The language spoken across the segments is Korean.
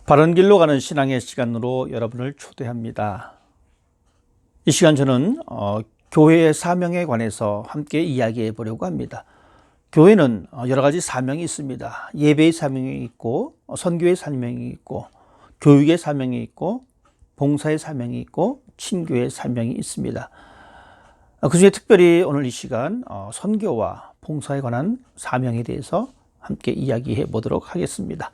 바른 길로 가는 신앙의 시간으로 여러분을 초대합니다. 이 시간 저는 교회의 사명에 관해서 함께 이야기해 보려고 합니다. 교회는 여러 가지 사명이 있습니다. 예배의 사명이 있고, 선교의 사명이 있고, 교육의 사명이 있고, 봉사의 사명이 있고, 친교의 사명이 있습니다. 그중에 특별히 오늘 이 시간 선교와 봉사에 관한 사명에 대해서 함께 이야기해 보도록 하겠습니다.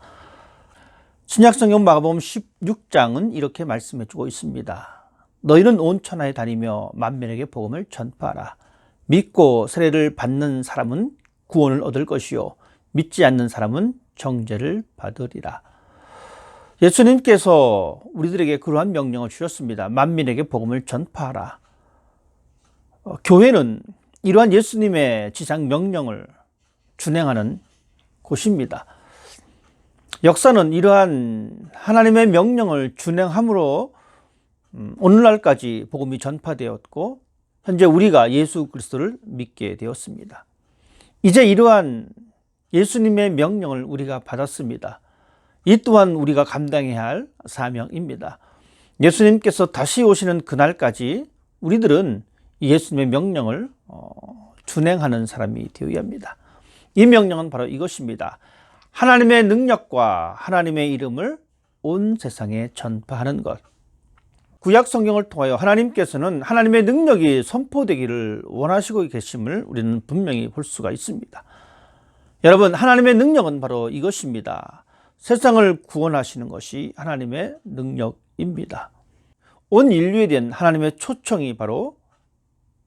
신약성경 마가복음 16장은 이렇게 말씀해 주고 있습니다. 너희는 온 천하에 다니며 만민에게 복음을 전파하라. 믿고 세례를 받는 사람은 구원을 얻을 것이요 믿지 않는 사람은 정죄를 받으리라. 예수님께서 우리들에게 그러한 명령을 주셨습니다. 만민에게 복음을 전파하라. 교회는 이러한 예수님의 지상 명령을 준행하는 곳입니다. 역사는 이러한 하나님의 명령을 준행함으로 오늘날까지 복음이 전파되었고 현재 우리가 예수 그리스도를 믿게 되었습니다. 이제 이러한 예수님의 명령을 우리가 받았습니다. 이 또한 우리가 감당해야 할 사명입니다. 예수님께서 다시 오시는 그날까지 우리들은 예수님의 명령을 준행하는 사람이 되어야 합니다. 이 명령은 바로 이것입니다. 하나님의 능력과 하나님의 이름을 온 세상에 전파하는 것. 구약 성경을 통하여 하나님께서는 하나님의 능력이 선포되기를 원하시고 계심을 우리는 분명히 볼 수가 있습니다. 여러분, 하나님의 능력은 바로 이것입니다. 세상을 구원하시는 것이 하나님의 능력입니다. 온 인류에 대한 하나님의 초청이 바로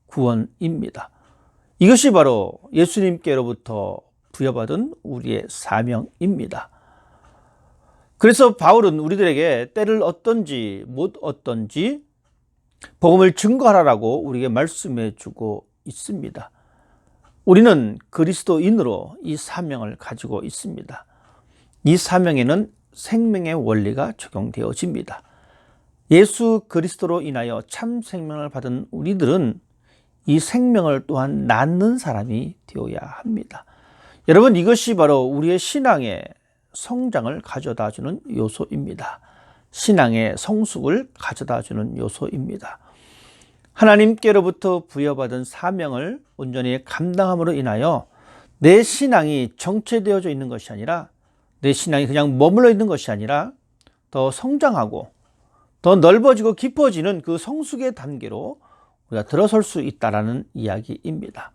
구원입니다. 이것이 바로 예수님께로부터 부여받은 우리의 사명입니다. 그래서 바울은 우리들에게 때를 얻든지 못 얻든지 복음을 증거하라고 우리에게 말씀해 주고 있습니다. 우리는 그리스도인으로 이 사명을 가지고 있습니다. 이 사명에는 생명의 원리가 적용되어집니다. 예수 그리스도로 인하여 참 생명을 받은 우리들은 이 생명을 또한 낳는 사람이 되어야 합니다. 여러분, 이것이 바로 우리의 신앙의 성장을 가져다주는 요소입니다. 신앙의 성숙을 가져다주는 요소입니다. 하나님께로부터 부여받은 사명을 온전히 감당함으로 인하여 내 신앙이 정체되어져 있는 것이 아니라 내 신앙이 그냥 머물러 있는 것이 아니라 더 성장하고 더 넓어지고 깊어지는 그 성숙의 단계로 우리가 들어설 수 있다는 이야기입니다.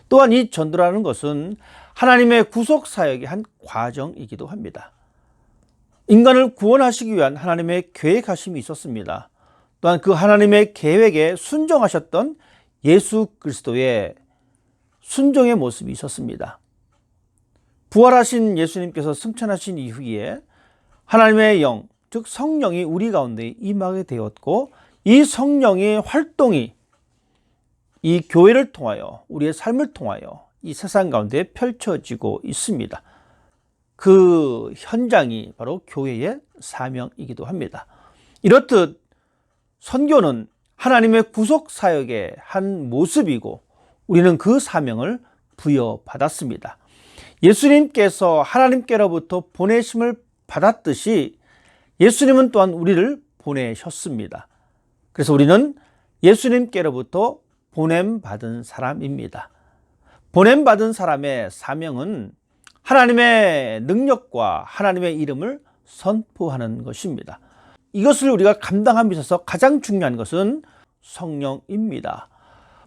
또한 이 전도라는 것은 하나님의 구속 사역의 한 과정이기도 합니다. 인간을 구원하시기 위한 하나님의 계획하심이 있었습니다. 또한 그 하나님의 계획에 순종하셨던 예수 그리스도의 순종의 모습이 있었습니다. 부활하신 예수님께서 승천하신 이후에 하나님의 영, 즉 성령이 우리 가운데 임하게 되었고 이 성령의 활동이 이 교회를 통하여 우리의 삶을 통하여 이 세상 가운데 펼쳐지고 있습니다. 그 현장이 바로 교회의 사명이기도 합니다. 이렇듯 선교는 하나님의 구속 사역의 한 모습이고 우리는 그 사명을 부여받았습니다. 예수님께서 하나님께로부터 보내심을 받았듯이 예수님은 또한 우리를 보내셨습니다. 그래서 우리는 예수님께로부터 보냄받은 사람입니다. 보냄받은 사람의 사명은 하나님의 능력과 하나님의 이름을 선포하는 것입니다. 이것을 우리가 감당함에 있어서 가장 중요한 것은 성령입니다.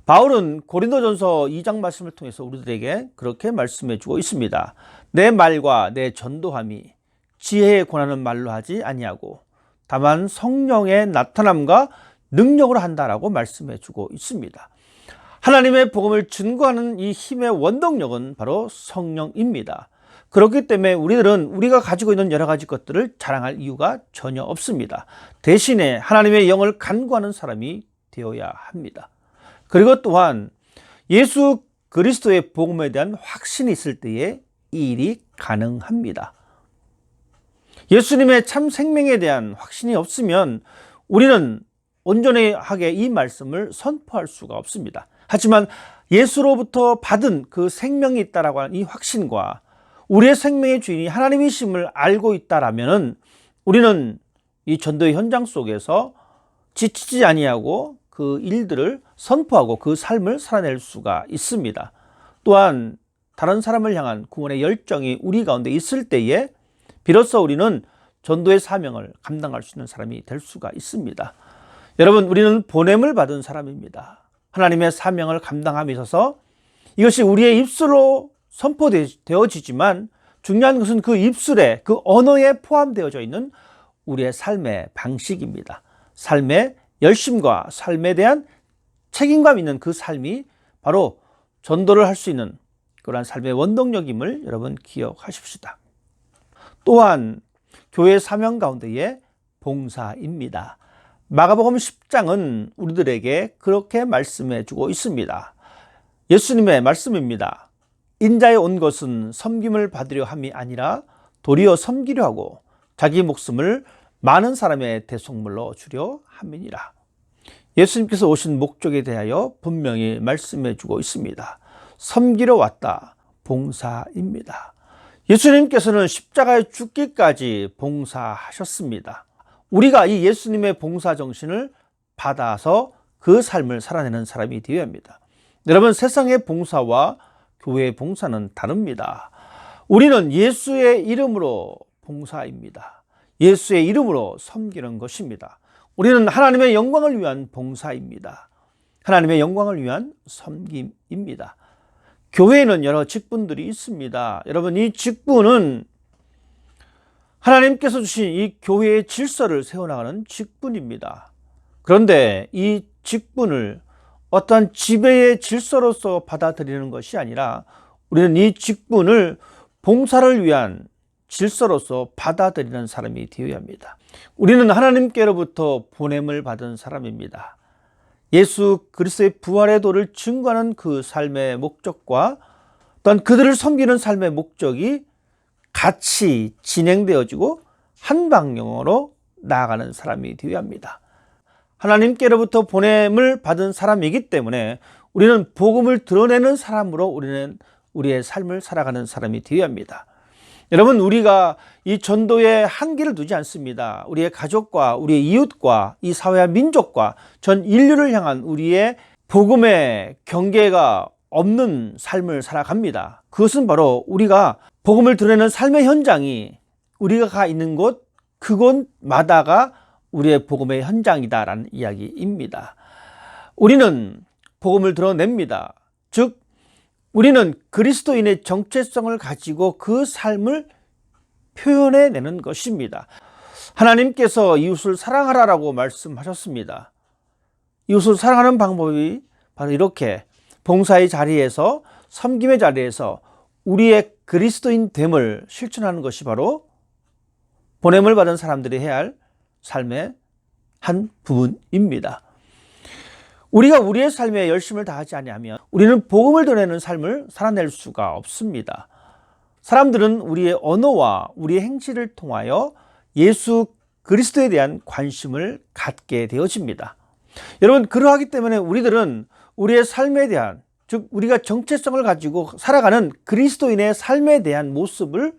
바울은 고린도전서 2장 말씀을 통해서 우리들에게 그렇게 말씀해 주고 있습니다. 내 말과 내 전도함이 지혜에 권하는 말로 하지 아니하고 다만 성령의 나타남과 능력으로 한다라고 말씀해 주고 있습니다. 하나님의 복음을 증거하는 이 힘의 원동력은 바로 성령입니다. 그렇기 때문에 우리들은 우리가 가지고 있는 여러 가지 것들을 자랑할 이유가 전혀 없습니다. 대신에 하나님의 영을 간구하는 사람이 되어야 합니다. 그리고 또한 예수 그리스도의 복음에 대한 확신이 있을 때에 이 일이 가능합니다. 예수님의 참 생명에 대한 확신이 없으면 우리는 온전하게 이 말씀을 선포할 수가 없습니다. 하지만 예수로부터 받은 그 생명이 있다라고 하는 이 확신과 우리의 생명의 주인이 하나님이심을 알고 있다라면은 우리는 이 전도의 현장 속에서 지치지 아니하고 그 일들을 선포하고 그 삶을 살아낼 수가 있습니다. 또한 다른 사람을 향한 구원의 열정이 우리 가운데 있을 때에 비로소 우리는 전도의 사명을 감당할 수 있는 사람이 될 수가 있습니다. 여러분, 우리는 보냄을 받은 사람입니다. 하나님의 사명을 감당함에 있어서 이것이 우리의 입술로 선포되어지지만 중요한 것은 그 입술에, 그 언어에 포함되어져 있는 우리의 삶의 방식입니다. 삶의 열심과 삶에 대한 책임감 있는 그 삶이 바로 전도를 할 수 있는 그러한 삶의 원동력임을 여러분 기억하십시다. 또한 교회 사명 가운데의 봉사입니다. 마가복음 10장은 우리들에게 그렇게 말씀해 주고 있습니다. 예수님의 말씀입니다. 인자에 온 것은 섬김을 받으려 함이 아니라 도리어 섬기려 하고 자기 목숨을 많은 사람의 대속물로 주려 함이니라. 예수님께서 오신 목적에 대하여 분명히 말씀해 주고 있습니다. 섬기러 왔다. 봉사입니다. 예수님께서는 십자가에 죽기까지 봉사하셨습니다. 우리가 이 예수님의 봉사 정신을 받아서 그 삶을 살아내는 사람이 되어야 합니다. 여러분, 세상의 봉사와 교회의 봉사는 다릅니다. 우리는 예수의 이름으로 봉사입니다. 예수의 이름으로 섬기는 것입니다. 우리는 하나님의 영광을 위한 봉사입니다. 하나님의 영광을 위한 섬김입니다. 교회에는 여러 직분들이 있습니다. 여러분, 이 직분은 하나님께서 주신 이 교회의 질서를 세워나가는 직분입니다. 그런데 이 직분을 어떠한 지배의 질서로서 받아들이는 것이 아니라 우리는 이 직분을 봉사를 위한 질서로서 받아들이는 사람이 되어야 합니다. 우리는 하나님께로부터 보냄을 받은 사람입니다. 예수 그리스도의 부활의 도를 증거하는 그 삶의 목적과 또한 그들을 섬기는 삶의 목적이 같이 진행되어지고 한 방향으로 나아가는 사람이 되어야 합니다. 하나님께로부터 보냄을 받은 사람이기 때문에 우리는 복음을 드러내는 사람으로 우리는 우리의 삶을 살아가는 사람이 되어야 합니다. 여러분, 우리가 이 전도에 한계를 두지 않습니다. 우리의 가족과 우리의 이웃과 이 사회와 민족과 전 인류를 향한 우리의 복음의 경계가 없는 삶을 살아갑니다. 그것은 바로 우리가 복음을 드러내는 삶의 현장이 우리가 가 있는 곳, 그곳마다가 우리의 복음의 현장이다라는 이야기입니다. 우리는 복음을 드러냅니다. 즉, 우리는 그리스도인의 정체성을 가지고 그 삶을 표현해내는 것입니다. 하나님께서 이웃을 사랑하라라고 말씀하셨습니다. 이웃을 사랑하는 방법이 바로 이렇게 봉사의 자리에서, 섬김의 자리에서 우리의 그리스도인 됨을 실천하는 것이 바로 보냄을 받은 사람들이 해야 할 삶의 한 부분입니다. 우리가 우리의 삶에 열심을 다하지 아니하면 우리는 복음을 드러내는 삶을 살아낼 수가 없습니다. 사람들은 우리의 언어와 우리의 행실을 통하여 예수 그리스도에 대한 관심을 갖게 되어집니다. 여러분, 그러하기 때문에 우리들은 우리의 삶에 대한, 즉 우리가 정체성을 가지고 살아가는 그리스도인의 삶에 대한 모습을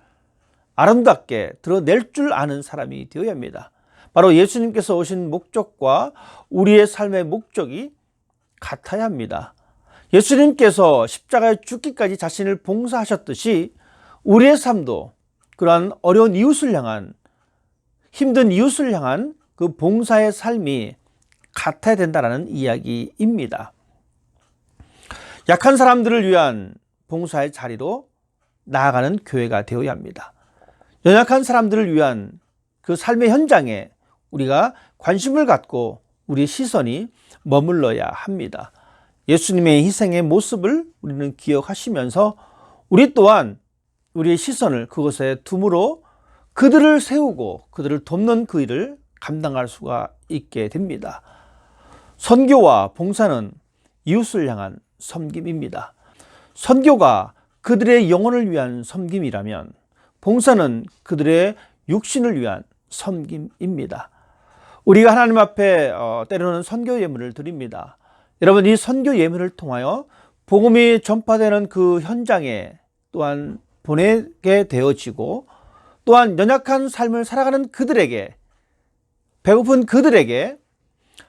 아름답게 드러낼 줄 아는 사람이 되어야 합니다. 바로 예수님께서 오신 목적과 우리의 삶의 목적이 같아야 합니다. 예수님께서 십자가에 죽기까지 자신을 봉사하셨듯이 우리의 삶도 그러한 어려운 이웃을 향한, 힘든 이웃을 향한 그 봉사의 삶이 같아야 된다는 이야기입니다. 약한 사람들을 위한 봉사의 자리로 나아가는 교회가 되어야 합니다. 연약한 사람들을 위한 그 삶의 현장에 우리가 관심을 갖고 우리의 시선이 머물러야 합니다. 예수님의 희생의 모습을 우리는 기억하시면서 우리 또한 우리의 시선을 그것에 둠으로 그들을 세우고 그들을 돕는 그 일을 감당할 수가 있게 됩니다. 선교와 봉사는 이웃을 향한 섬김입니다. 선교가 그들의 영혼을 위한 섬김이라면 봉사는 그들의 육신을 위한 섬김입니다. 우리가 하나님 앞에 때로는 선교 예물을 드립니다. 여러분, 이 선교 예물을 통하여 복음이 전파되는 그 현장에 또한 보내게 되어지고 또한 연약한 삶을 살아가는 그들에게, 배고픈 그들에게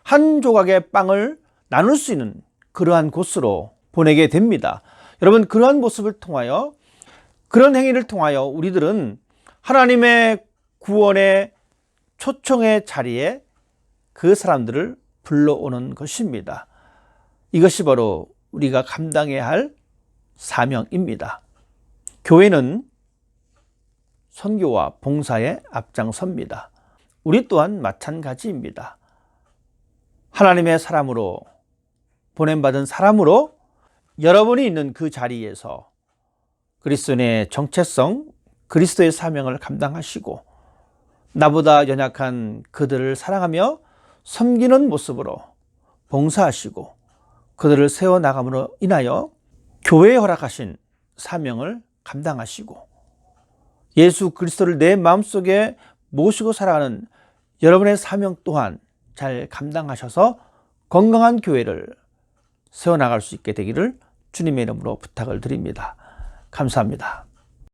한 조각의 빵을 나눌 수 있는 그러한 곳으로 보내게 됩니다. 여러분, 그러한 모습을 통하여, 그런 행위를 통하여 우리들은 하나님의 구원의 초청의 자리에 그 사람들을 불러오는 것입니다. 이것이 바로 우리가 감당해야 할 사명입니다. 교회는 선교와 봉사에 앞장섭니다. 우리 또한 마찬가지입니다. 하나님의 사람으로, 보냄받은 사람으로 여러분이 있는 그 자리에서 그리스도의 정체성, 그리스도의 사명을 감당하시고 나보다 연약한 그들을 사랑하며 섬기는 모습으로 봉사하시고 그들을 세워나감으로 인하여 교회에 허락하신 사명을 감당하시고 예수 그리스도를 내 마음속에 모시고 살아가는 여러분의 사명 또한 잘 감당하셔서 건강한 교회를 세워나갈 수 있게 되기를 주님의 이름으로 부탁을 드립니다. 감사합니다.